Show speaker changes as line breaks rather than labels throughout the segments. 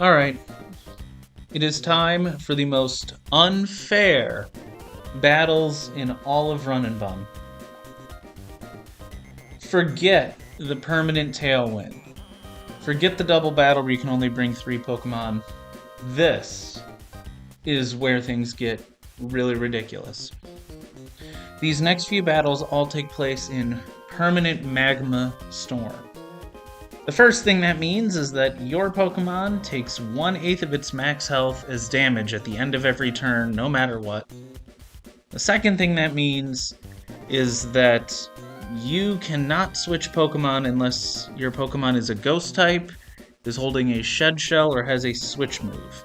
Alright, it is time for the most unfair battles in all of Run and Bun. Forget the permanent tailwind. Forget the double battle where you can only bring 3 Pokemon. This is where things get really ridiculous. These next few battles all take place in permanent Magma Storm. The first thing that means is that your Pokemon takes 1/8 of its max health as damage at the end of every turn, no matter what. The second thing that means is that you cannot switch Pokemon unless your Pokemon is a Ghost type, is holding a Shed Shell, or has a Switch move.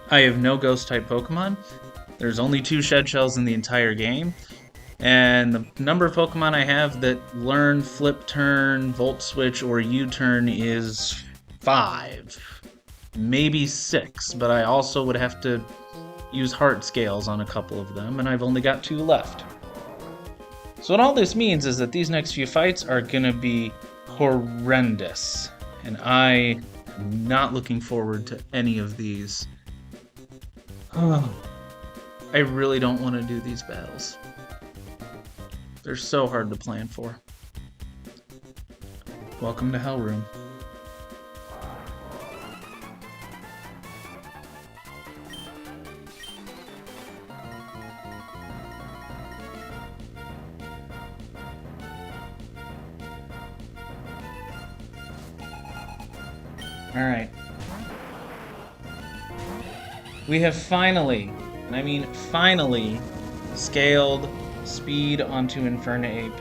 I have no Ghost type Pokemon. There's only 2 Shed Shells in the entire game. And the number of Pokemon I have that learn Flip Turn, Volt Switch, or U-Turn is 5. Maybe 6, but I also would have to use Heart Scales on a couple of them, and I've only got 2 left. So what all this means is that these next few fights are gonna be horrendous, and I am not looking forward to any of these. I really don't want to do these battles. They're so hard to plan for. Welcome to Hell Room. Alright. We have finally, and I mean finally, scaled speed onto Infernape.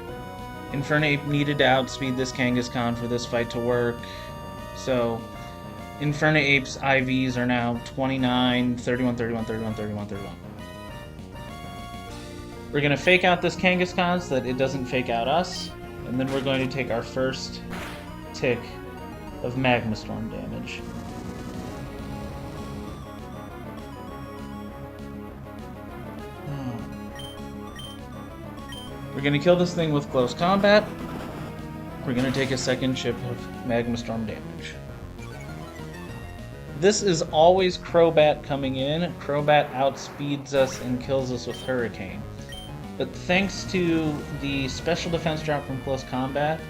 Infernape needed to outspeed this Kangaskhan for this fight to work. So, Infernape's IVs are now 29, 31, 31, 31, 31, 31. We're going to fake out this Kangaskhan so that it doesn't fake out us. And then we're going to take our first tick of Magma Storm damage. We're going to kill this thing with close combat. We're going to take a second chip of Magma Storm damage. This is always Crobat coming in. Crobat outspeeds us and kills us with Hurricane. But thanks to the special defense drop from close combat,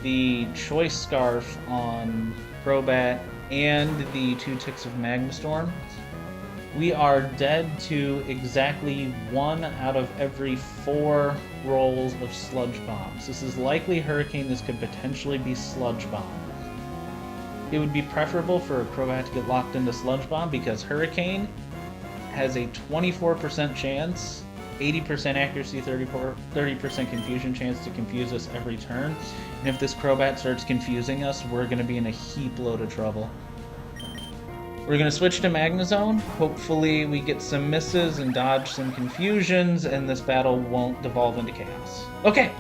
the Choice Scarf on Crobat, and the 2 ticks of Magma Storm, we are dead to exactly 1 out of every 4 rolls of Sludge Bombs. This is likely Hurricane. This could potentially be Sludge Bomb. It would be preferable for a Crobat to get locked into Sludge Bomb because Hurricane has a 24% chance, 80% accuracy, 30% confusion chance to confuse us every turn. And if this Crobat starts confusing us, we're going to be in a heap load of trouble. We're going to switch to Magnezone. Hopefully we get some misses and dodge some confusions, and this battle won't devolve into chaos. Okay!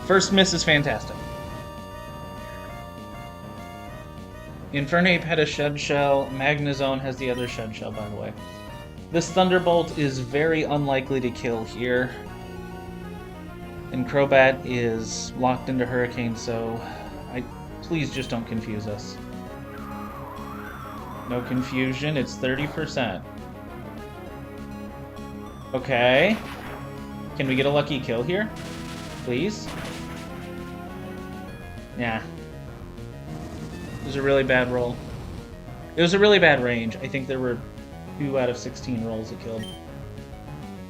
First miss is fantastic. Infernape had a Shed Shell. Magnezone has the other Shed Shell, by the way. This Thunderbolt is very unlikely to kill here. And Crobat is locked into Hurricane, so please just don't confuse us. No confusion, it's 30%. Okay. Can we get a lucky kill here? Please? Nah. It was a really bad roll. It was a really bad range. I think there were 2 out of 16 rolls it killed.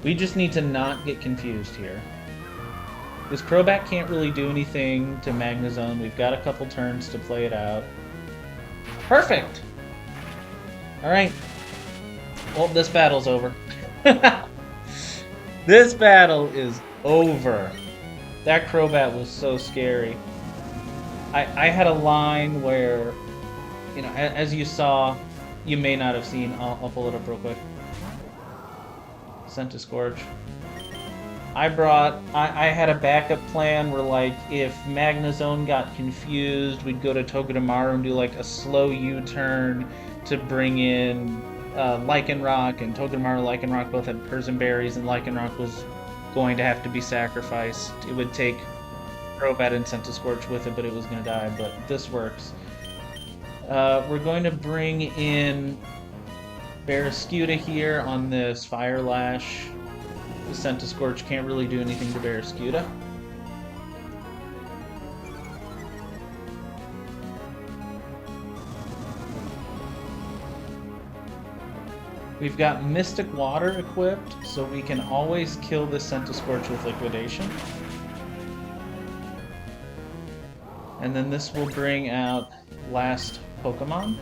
We just need to not get confused here. This Crobat can't really do anything to Magnezone. We've got a couple turns to play it out. Perfect! Alright. Well, this battle's over. This battle is over. That Crobat was so scary. I had a line where, you know, as you saw, you may not have seen. I'll pull it up real quick. Centiskorch. I had a backup plan where, like, if Magnezone got confused, we'd go to Togedemaru and do, like, a slow U-turn to bring in Lycanroc, and Togedemaru and Lycanroc both had Persian Berries, and Lycanroc was going to have to be sacrificed. It would take Crobat and Centiskorch with it, but it was going to die, but this works. We're going to bring in Barrascuda here on this Fire Lash. The Centiskorch can't really do anything to Barrascuda. We've got Mystic Water equipped, so we can always kill this Centiskorch with Liquidation. And then this will bring out last Pokemon.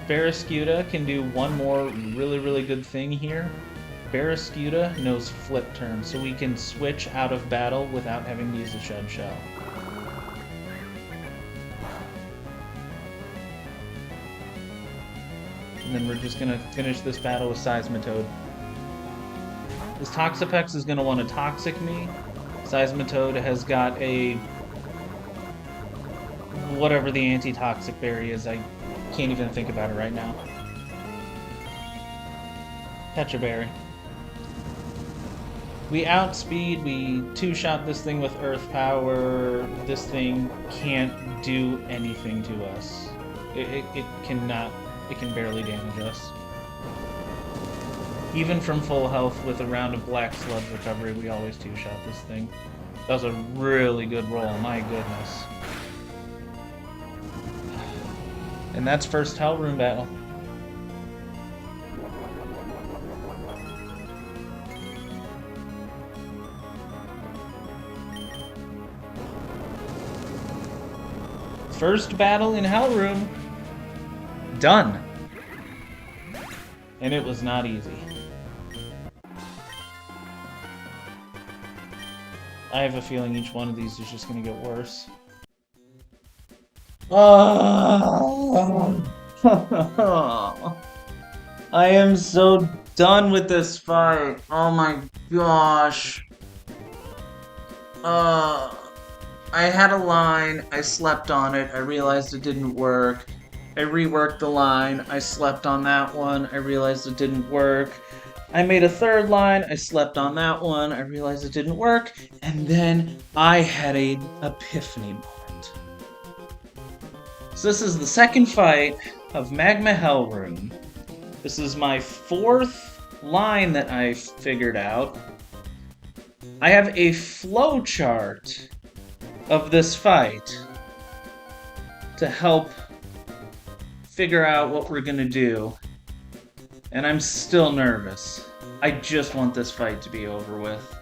Barrascuda can do one more really good thing here. Barrascuda knows Flip Turn, so we can switch out of battle without having to use a Shed Shell. And then we're just going to finish this battle with Seismitoad. This Toxapex is going to want to Toxic me. Seismitoad has got a... whatever the anti-toxic berry is, I can't even think about it right now. Pecha Berry. We outspeed, we two-shot this thing with Earth Power. This thing can't do anything to us. It cannot, it can barely damage us. Even from full health with a round of Black Sludge recovery, we always two-shot this thing. That was a really good roll, my goodness. And that's first Hell Room battle. First battle in Hell Room. Done. And it was not easy. I have a feeling each one of these is just going to get worse. I am so done with this fight. Oh my gosh. I had a line, I slept on it, I realized it didn't work. I reworked the line, I slept on that one, I realized it didn't work. I made a third line, I slept on that one, I realized it didn't work, and then I had an epiphany moment. So this is the second fight of Magma Hell Room. This is my fourth line that I figured out. I have a flow chart of this fight to help figure out what we're gonna do. And I'm still nervous. I just want this fight to be over with.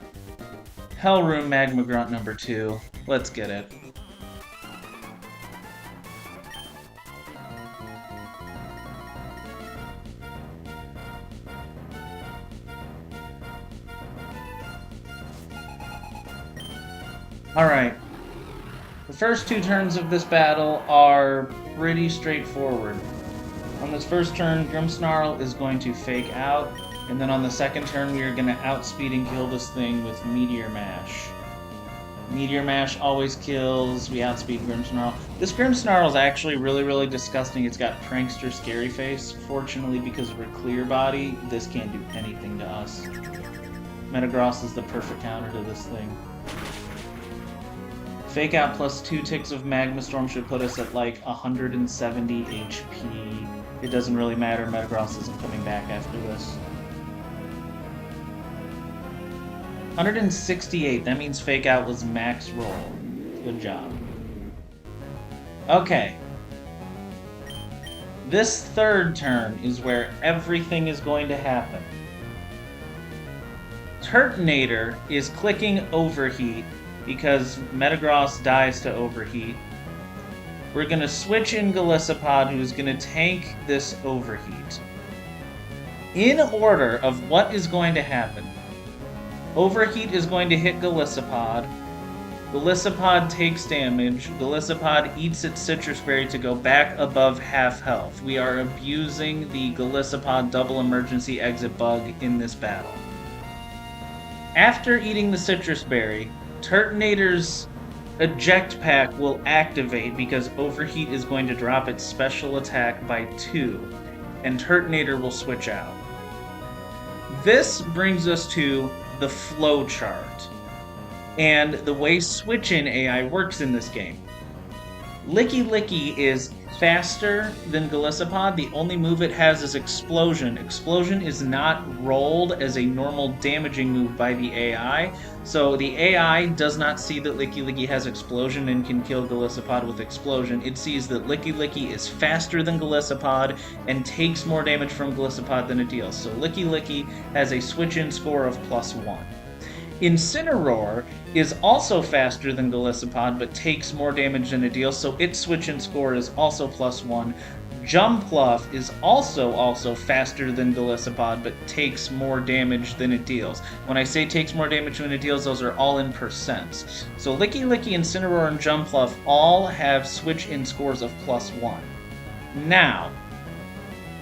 Hell Room Magma Grunt number 2. Let's get it. Alright. The first two turns of this battle are pretty straightforward. On this first turn, Grimmsnarl is going to fake out, and then on the second turn we are going to outspeed and kill this thing with Meteor Mash. Meteor Mash always kills, we outspeed Grimmsnarl. This Grimmsnarl is actually really disgusting. It's got Prankster Scary Face. Fortunately, because of her clear body, this can't do anything to us. Metagross is the perfect counter to this thing. Fake out plus 2 ticks of Magma Storm should put us at like 170 HP. It doesn't really matter, Metagross isn't coming back after this. 168, that means fake out was max roll. Good job. Okay. This third turn is where everything is going to happen. Turtonator is clicking Overheat because Metagross dies to Overheat. We're going to switch in Golisopod, who's going to tank this Overheat. In order of what is going to happen, Overheat is going to hit Golisopod. Golisopod takes damage. Golisopod eats its Citrus Berry to go back above half health. We are abusing the Golisopod double emergency exit bug in this battle. After eating the Citrus Berry, Turtonator's Eject Pack will activate because Overheat is going to drop its special attack by 2, and Turtonator will switch out. This brings us to the flow chart. and the way switch-in AI works in this game. Licky Licky is faster than Golisopod. The only move it has is Explosion. Explosion is not rolled as a normal damaging move by the AI, so the AI does not see that Licky Licky has Explosion and can kill Golisopod with Explosion. It sees that Licky Licky is faster than Golisopod and takes more damage from Golisopod than it deals. So Licky Licky has a switch-in score of +1. Incineroar is also faster than Golisopod, but takes more damage than it deals, so its switch-in score is also +1. Jumpluff is also faster than Golisopod, but takes more damage than it deals. When I say takes more damage than it deals, those are all in percents. So Licky Licky, Incineroar, and Jumpluff all have switch-in scores of +1. Now,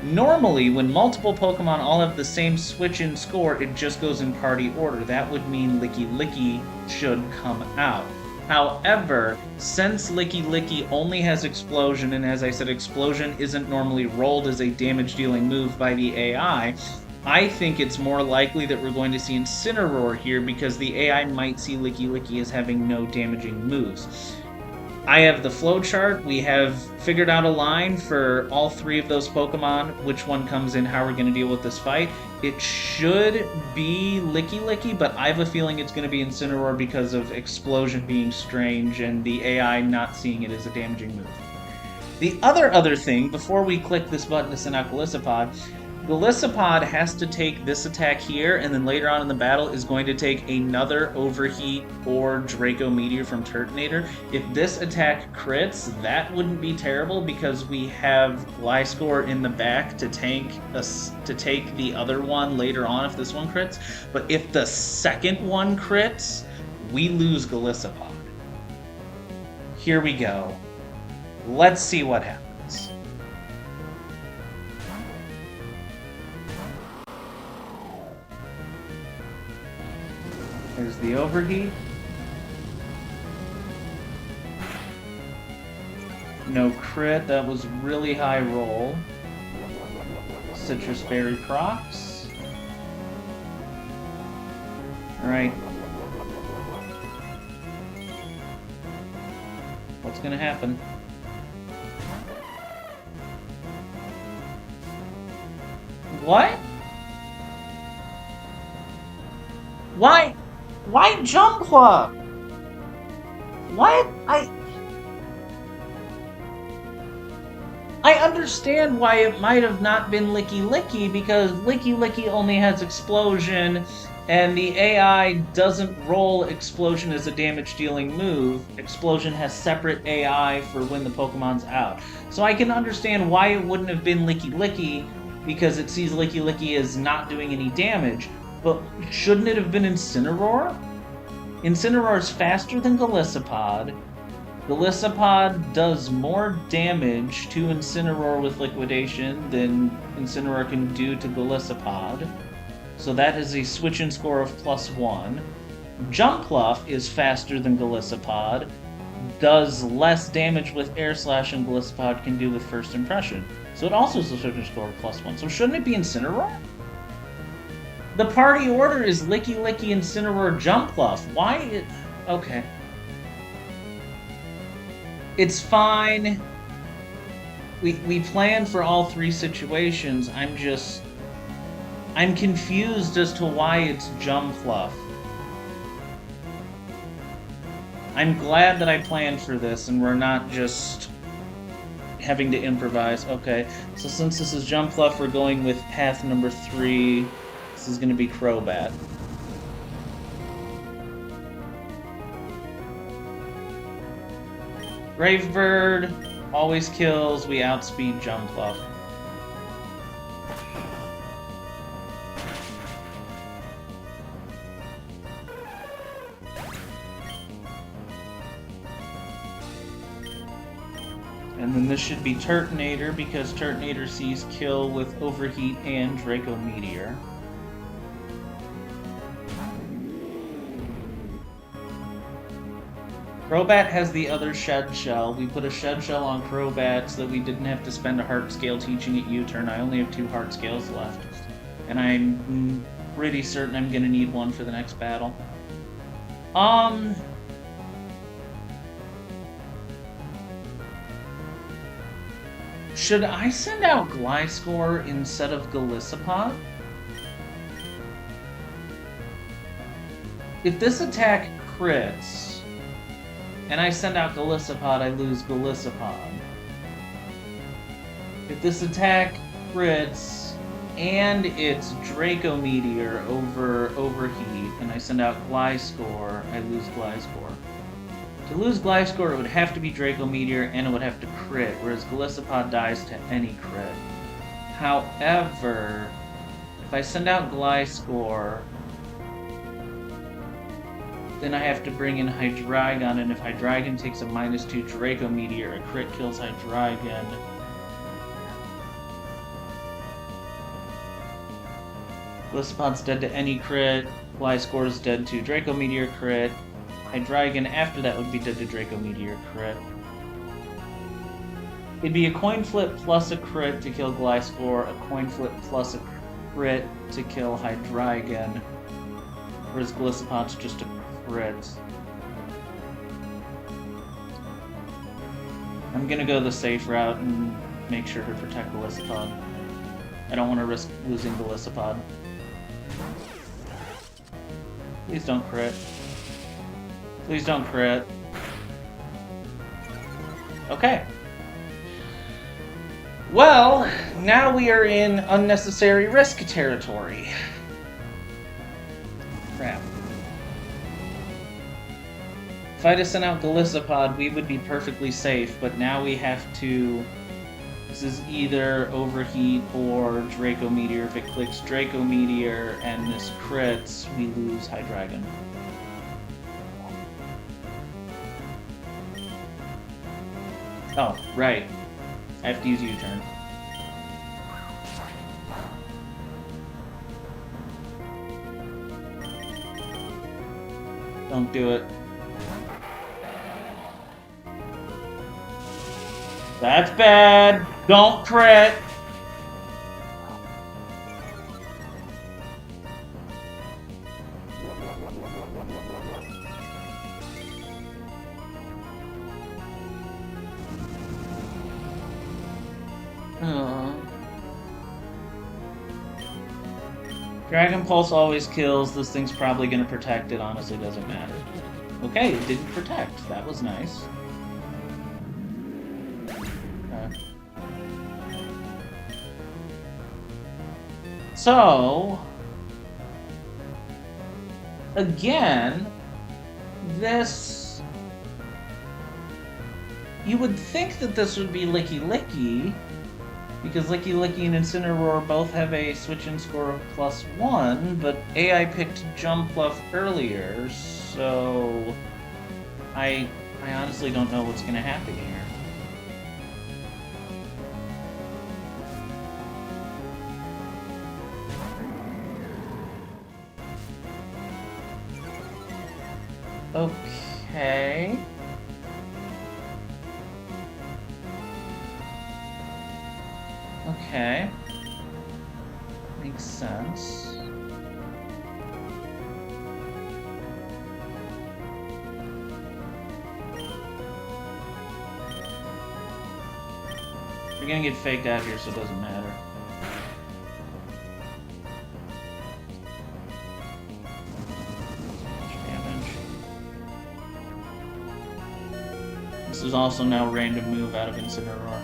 normally, when multiple Pokemon all have the same switch-in score, it just goes in party order. That would mean Licky Licky should come out. However, since Licky Licky only has Explosion, and as I said, Explosion isn't normally rolled as a damage-dealing move by the AI, I think it's more likely that we're going to see Incineroar here because the AI might see Licky Licky as having no damaging moves. I have the flowchart. We have figured out a line for all three of those Pokemon, which one comes in, how we're going to deal with this fight. It should be Licky Licky, but I have a feeling it's going to be Incineroar because of Explosion being strange and the AI not seeing it as a damaging move. The other thing, before we click this button to send out Golisopod, Golisopod has to take this attack here, and then later on in the battle is going to take another Overheat or Draco Meteor from Turtonator. If this attack crits, that wouldn't be terrible because we have Gliscor in the back to take the other one later on if this one crits. But if the second one crits, we lose Golisopod. Here we go. Let's see what happens. There's the Overheat. No crit, that was really high roll. Citrus Berry procs. Alright. What's gonna happen? What? Why Jumpluff? What? I understand why it might have not been Licky Licky, because Licky Licky only has Explosion, and the AI doesn't roll Explosion as a damage-dealing move. Explosion has separate AI for when the Pokemon's out. So I can understand why it wouldn't have been Licky Licky, because it sees Licky Licky as not doing any damage. But shouldn't it have been Incineroar? Incineroar is faster than Golisopod. Golisopod does more damage to Incineroar with Liquidation than Incineroar can do to Golisopod. So that is a switch-in score of +1. Jumpluff is faster than Golisopod, does less damage with Air Slash than Golisopod can do with First Impression. So it also is a switch-in score of +1. So shouldn't it be Incineroar? The party order is Licky Licky, Incineroar, Jumpluff. Why? Okay. It's fine. We planned for all three situations. I'm confused as to why it's Jumpluff. I'm glad that I planned for this and we're not just having to improvise. Okay, so since this is Jumpluff, we're going with path number 3. This is going to be Crobat. Brave Bird always kills. We outspeed Jumpluff. And then this should be Turtonator because Turtonator sees kill with Overheat and Draco Meteor. Crobat has the other Shed Shell. We put a Shed Shell on Crobat so that we didn't have to spend a Heart Scale teaching it U-turn. I only have 2 Heart Scales left. And I'm pretty certain I'm going to need one for the next battle. Um... Should I send out Gliscor instead of Golisopod? If this attack crits, and I send out Golisopod, I lose Golisopod. If this attack crits, and it's Draco Meteor over Overheat, and I send out Gliscor, I lose Gliscor. To lose Gliscor, it would have to be Draco Meteor, and it would have to crit, whereas Golisopod dies to any crit. However, if I send out Gliscor, then I have to bring in Hydreigon, and if Hydreigon takes a -2 Draco Meteor, a crit kills Hydreigon. Golisopod's dead to any crit, Gliscor's dead to Draco Meteor crit, Hydreigon after that would be dead to Draco Meteor crit. It'd be a coin flip plus a crit to kill Gliscor, a coin flip plus a crit to kill Hydreigon, whereas Golisopod's just a crit. I'm gonna go the safe route and make sure to protect Golisopod. I don't want to risk losing Golisopod. Please don't crit. Please don't crit. Okay. Well, now we are in unnecessary risk territory. Crap. If I just sent out Golisopod, we would be perfectly safe, but now we have to... This is either Overheat or Draco Meteor. If it clicks Draco Meteor and this crits, we lose Hydreigon. Oh, right. I have to use U-turn. Don't do it. That's bad. Don't crit. Dragon Pulse always kills. This thing's probably going to protect. It honestly doesn't matter. Okay, it didn't protect. That was nice. So, again, this... You would think that this would be Licky Licky, because Licky Licky and Incineroar both have a switch-in score of +1, but AI picked Jumpluff earlier, so... I honestly don't know what's going to happen here. Okay. Okay. Makes sense. You're gonna get faked out here, so it doesn't matter. This is also now random move out of Incineroar.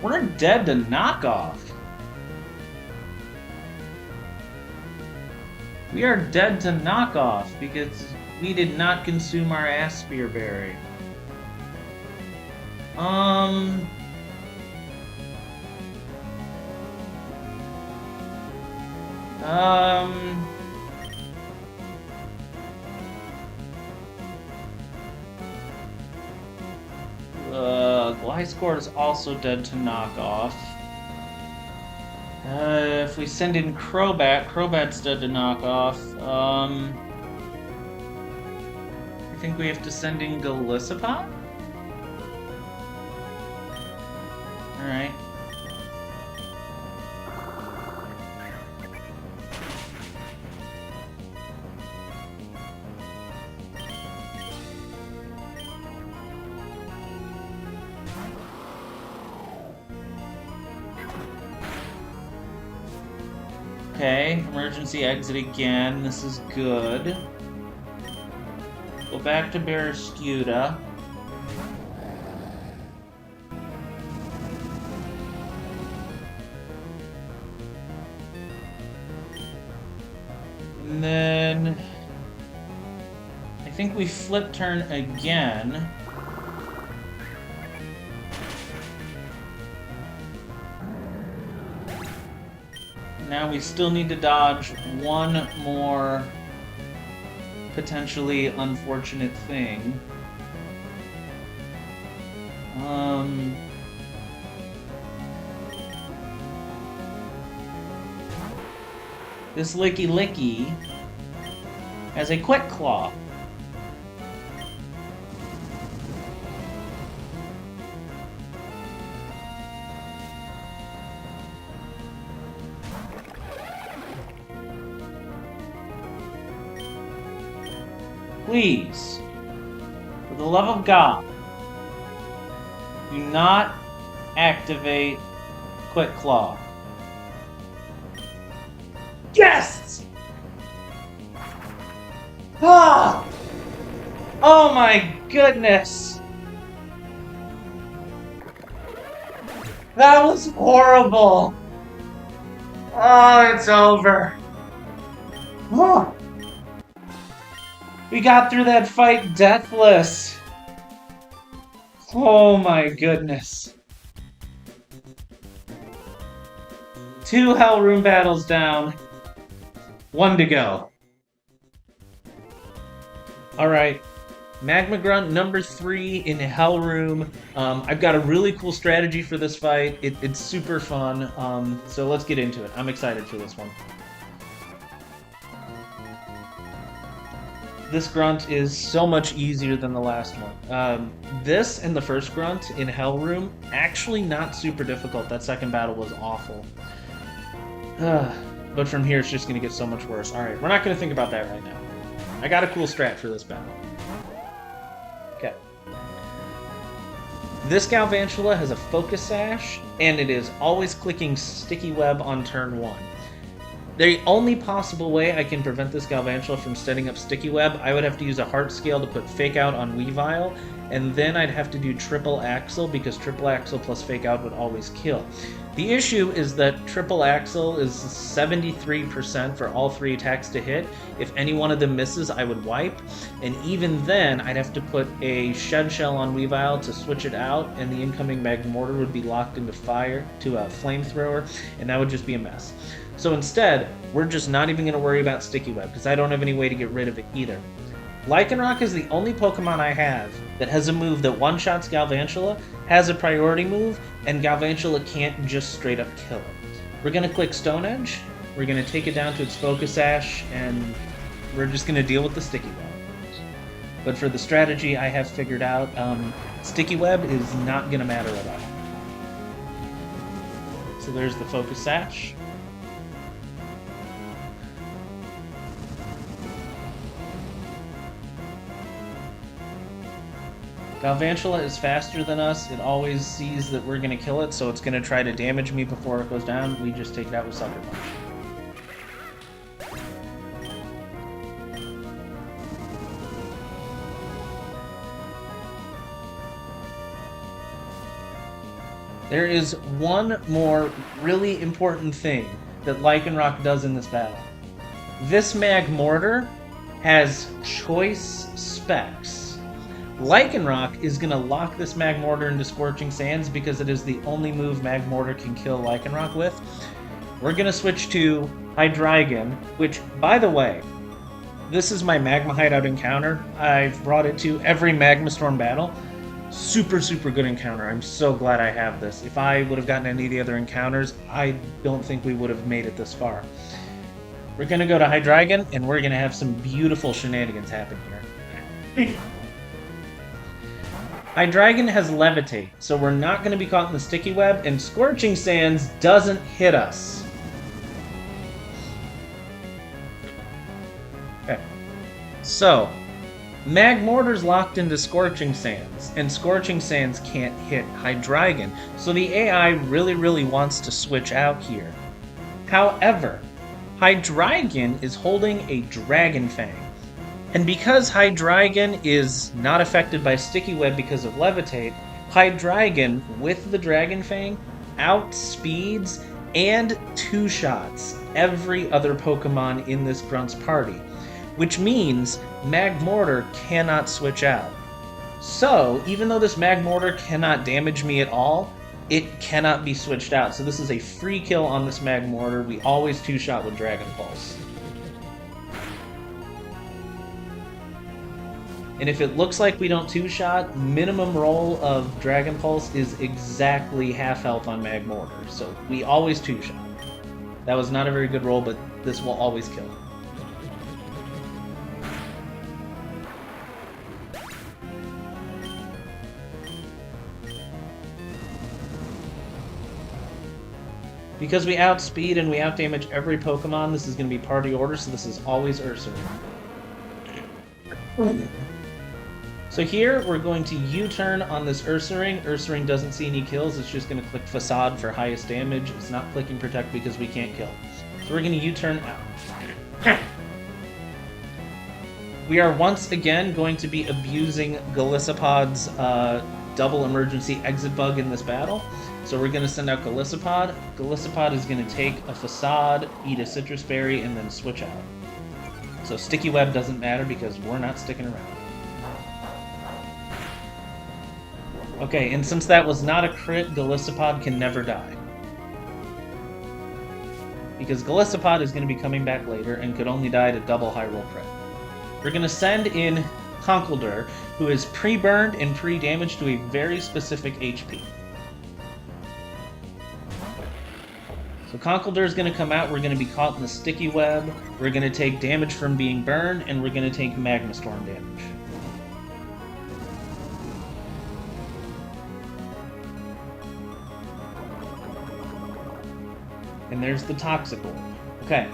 We're dead to knockoff. We are dead to knockoff because we did not consume our Aspire Berry. Ice Core is also dead to knock off. If we send in Crobat's dead to knock off. I think we have to send in Golisopod? Alright. Okay, emergency exit again. This is good. Go back to Barrascuda. And then I think we flip turn again. Now we still need to dodge one more potentially unfortunate thing. This Licky Licky has a Quick Claw. Please, for the love of God, do not activate Quick Claw. Yes! Ah! Oh my goodness! That was horrible! Oh, it's over. Oh. We got through that fight deathless. Oh my goodness. 2 Hell Room battles down. 1 to go. Alright. Magma Grunt number 3 in Hell Room. I've got a really cool strategy for this fight. It's super fun. So let's get into it. I'm excited for this one. This grunt is so much easier than the last one. This and the first grunt in Hell Room, actually not super difficult. That second battle was awful. But from here, it's just going to get so much worse. Alright, we're not going to think about that right now. I got a cool strat for this battle. Okay. This Galvantula has a Focus Sash, and it is always clicking Sticky Web on turn 1. The only possible way I can prevent this Galvantula from setting up Sticky Web, I would have to use a Heart Scale to put Fake Out on Weavile, and then I'd have to do Triple Axle, because Triple Axle plus Fake Out would always kill. The issue is that Triple Axle is 73% for all 3 attacks to hit. If any one of them misses, I would wipe, and even then, I'd have to put a Shed Shell on Weavile to switch it out, and the incoming Magmortar would be locked into fire, to a Flamethrower, and that would just be a mess. So instead, we're just not even going to worry about Sticky Web, because I don't have any way to get rid of it either. Lycanroc is the only Pokemon I have that has a move that one-shots Galvantula, has a priority move, and Galvantula can't just straight up kill it. We're going to click Stone Edge, we're going to take it down to its Focus Sash, and we're just going to deal with the Sticky Web. But for the strategy I have figured out, Sticky Web is not going to matter at all. So there's the Focus Sash. Galvantula is faster than us. It always sees that we're going to kill it, so it's going to try to damage me before it goes down. We just take it out with Sucker Punch. There is one more really important thing that Lycanroc does in this battle. This Magmortar has choice specs. Lycanroc is going to lock this Magmortar into Scorching Sands because it is the only move Magmortar can kill Lycanroc with. We're going to switch to Hydreigon, which, by the way, this is my Magma Hideout encounter. I've brought it to every Magma Storm battle. Super, super good encounter. I'm so glad I have this. If I would have gotten any of the other encounters, I don't think we would have made it this far. We're going to go to Hydreigon, and we're going to have some beautiful shenanigans happen here. Hydreigon has Levitate, so we're not going to be caught in the sticky web, and Scorching Sands doesn't hit us. Okay. So, Magmortar's locked into Scorching Sands, and Scorching Sands can't hit Hydreigon, so the AI really wants to switch out here. However, Hydreigon is holding a Dragon Fang, and because Hydreigon is not affected by Sticky Web because of Levitate, Hydreigon, with the Dragon Fang, outspeeds and two-shots every other Pokemon in this Grunt's party, which means Magmortar cannot switch out. So, even though this Magmortar cannot damage me at all, it cannot be switched out. So this is a free kill on this Magmortar. We always two-shot with Dragon Pulse. And if it looks like we don't two-shot, minimum roll of Dragon Pulse is exactly half health on Magmortar. So we always two-shot. That was not a very good roll, but this will always kill. Because we outspeed and we outdamage every Pokemon, this is going to be party order, so this is always Ursaring. So here, we're going to U-turn on this Ursaring. Ursaring doesn't see any kills, it's just going to click Facade for highest damage. It's not clicking Protect because we can't kill. So we're going to U-turn out. We are once again going to be abusing Golisopod's double emergency exit bug in this battle. So we're going to send out Golisopod. Golisopod is going to take a Facade, eat a Citrus Berry, and then switch out. So Sticky Web doesn't matter because we're not sticking around. Okay, and since that was not a crit, Golisopod can never die. Because Golisopod is going to be coming back later and could only die to double high roll crit. We're going to send in Conkeldurr, who is pre-burned and pre-damaged to a very specific HP. So Conkeldurr is going to come out, we're going to be caught in the Sticky Web, we're going to take damage from being burned, and we're going to take Magma Storm damage. And there's the Toxic Orb. Okay,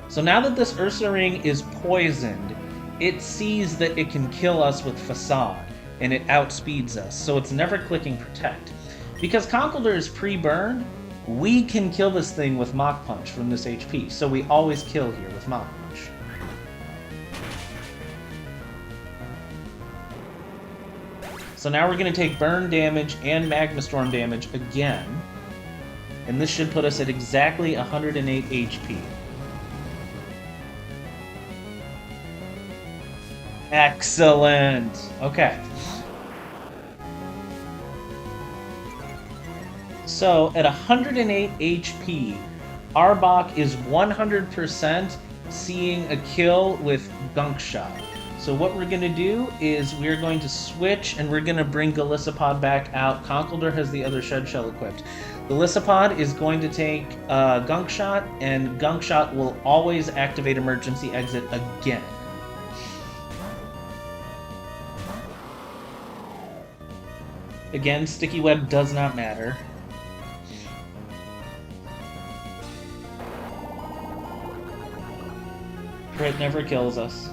so now that this Ursaring is poisoned, it sees that it can kill us with Facade, and it outspeeds us, so it's never clicking Protect. Because Conkeldurr is pre-burned, we can kill this thing with Mach Punch from this HP, so we always kill here with Mach Punch. So now we're going to take burn damage and Magma Storm damage again, and this should put us at exactly 108 HP. Excellent! Okay. So, at 108 HP, Arbok is 100% seeing a kill with Gunk Shot. So what we're going to do is we're going to switch and we're going to bring Golisopod back out. Conkeldurr has the other Shed Shell equipped. Golisopod is going to take Gunk Shot, and Gunk Shot will always activate Emergency Exit again. Again, Sticky Web does not matter. Crit never kills us.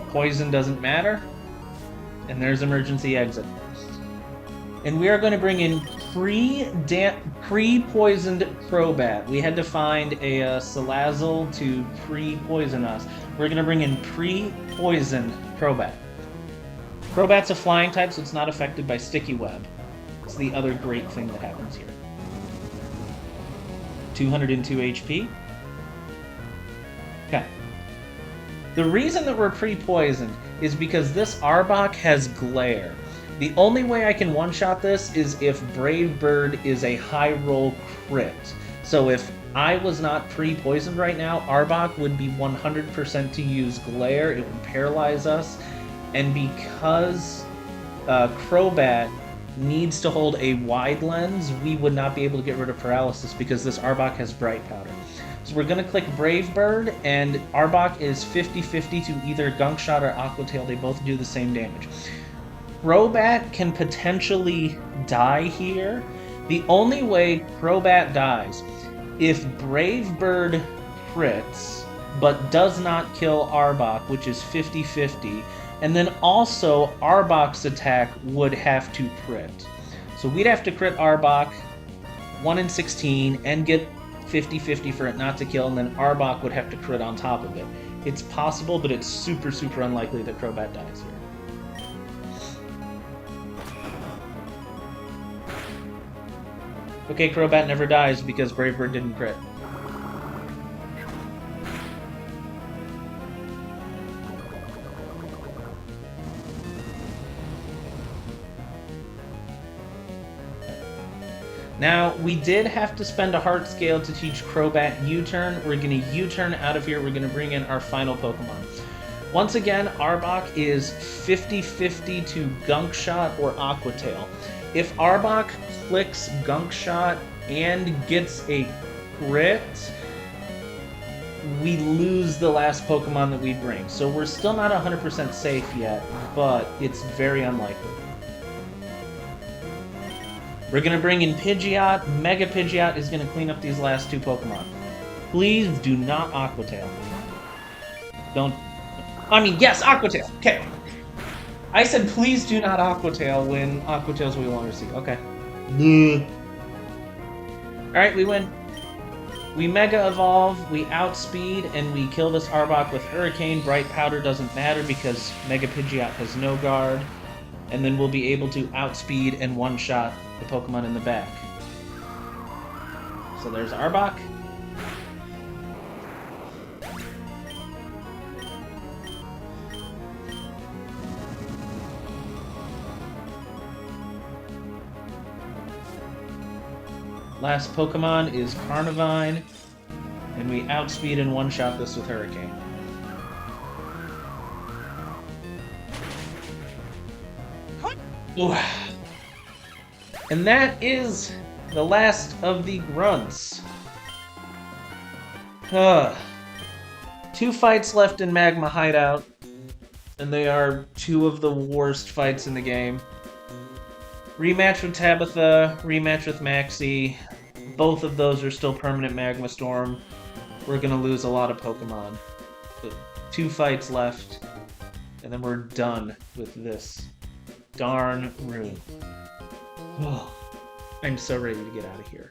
Poison doesn't matter. And there's Emergency Exit. And we are going to bring in pre-poisoned Crobat. We had to find a Salazzle to pre-poison us. We're going to bring in pre-poisoned Crobat. Crobat's a flying type, so it's not affected by Sticky Web. It's the other great thing that happens here. 202 HP. Okay. The reason that we're pre-poisoned is because this Arbok has Glare. The only way I can one-shot this is if Brave Bird is a high-roll crit. So if I was not pre-poisoned right now, Arbok would be 100% to use Glare. It would paralyze us. And because Crobat needs to hold a wide lens, we would not be able to get rid of paralysis because this Arbok has Bright Powder. So we're going to click Brave Bird, and Arbok is 50-50 to either Gunk Shot or Aqua Tail. They both do the same damage. Crobat can potentially die here. The only way Crobat dies, if Brave Bird crits, but does not kill Arbok, which is 50-50, and then also Arbok's attack would have to crit. So we'd have to crit Arbok 1 in 16 and get 50-50 for it not to kill, and then Arbok would have to crit on top of it. It's possible, but it's super, super unlikely that Crobat dies here. Okay, Crobat never dies because Brave Bird didn't crit. Now, we did have to spend a heart scale to teach Crobat U-turn. We're going to U-turn out of here. We're going to bring in our final Pokemon. Once again, Arbok is 50-50 to Gunk Shot or Aqua Tail. If Arbok clicks Gunk Shot and gets a crit, we lose the last Pokemon that we bring. So we're still not 100% safe yet, but it's very unlikely. We're going to bring in Pidgeot. Mega Pidgeot is going to clean up these last two Pokemon. Please do not Aqua Tail. Don't... I mean, yes, Aqua Tail. Okay. I said please do not Aqua Tail when Aqua Tail's what we want to see. Okay. Alright, we win. We Mega Evolve, we Outspeed, and we kill this Arbok with Hurricane. Bright Powder doesn't matter because Mega Pidgeot has no guard. And then we'll be able to Outspeed and one-shot the Pokemon in the back. So there's Arbok. Last Pokemon is Carnivine, and we Outspeed and one-shot this with Hurricane. Ooh. And that is the last of the grunts. 2 fights left in Magma Hideout, and they are 2 of the worst fights in the game. Rematch with Tabitha, rematch with Maxie. Both of those are still permanent Magma Storm. We're gonna lose a lot of Pokemon. So 2 fights left, and then we're done with this darn room. I'm so ready to get out of here.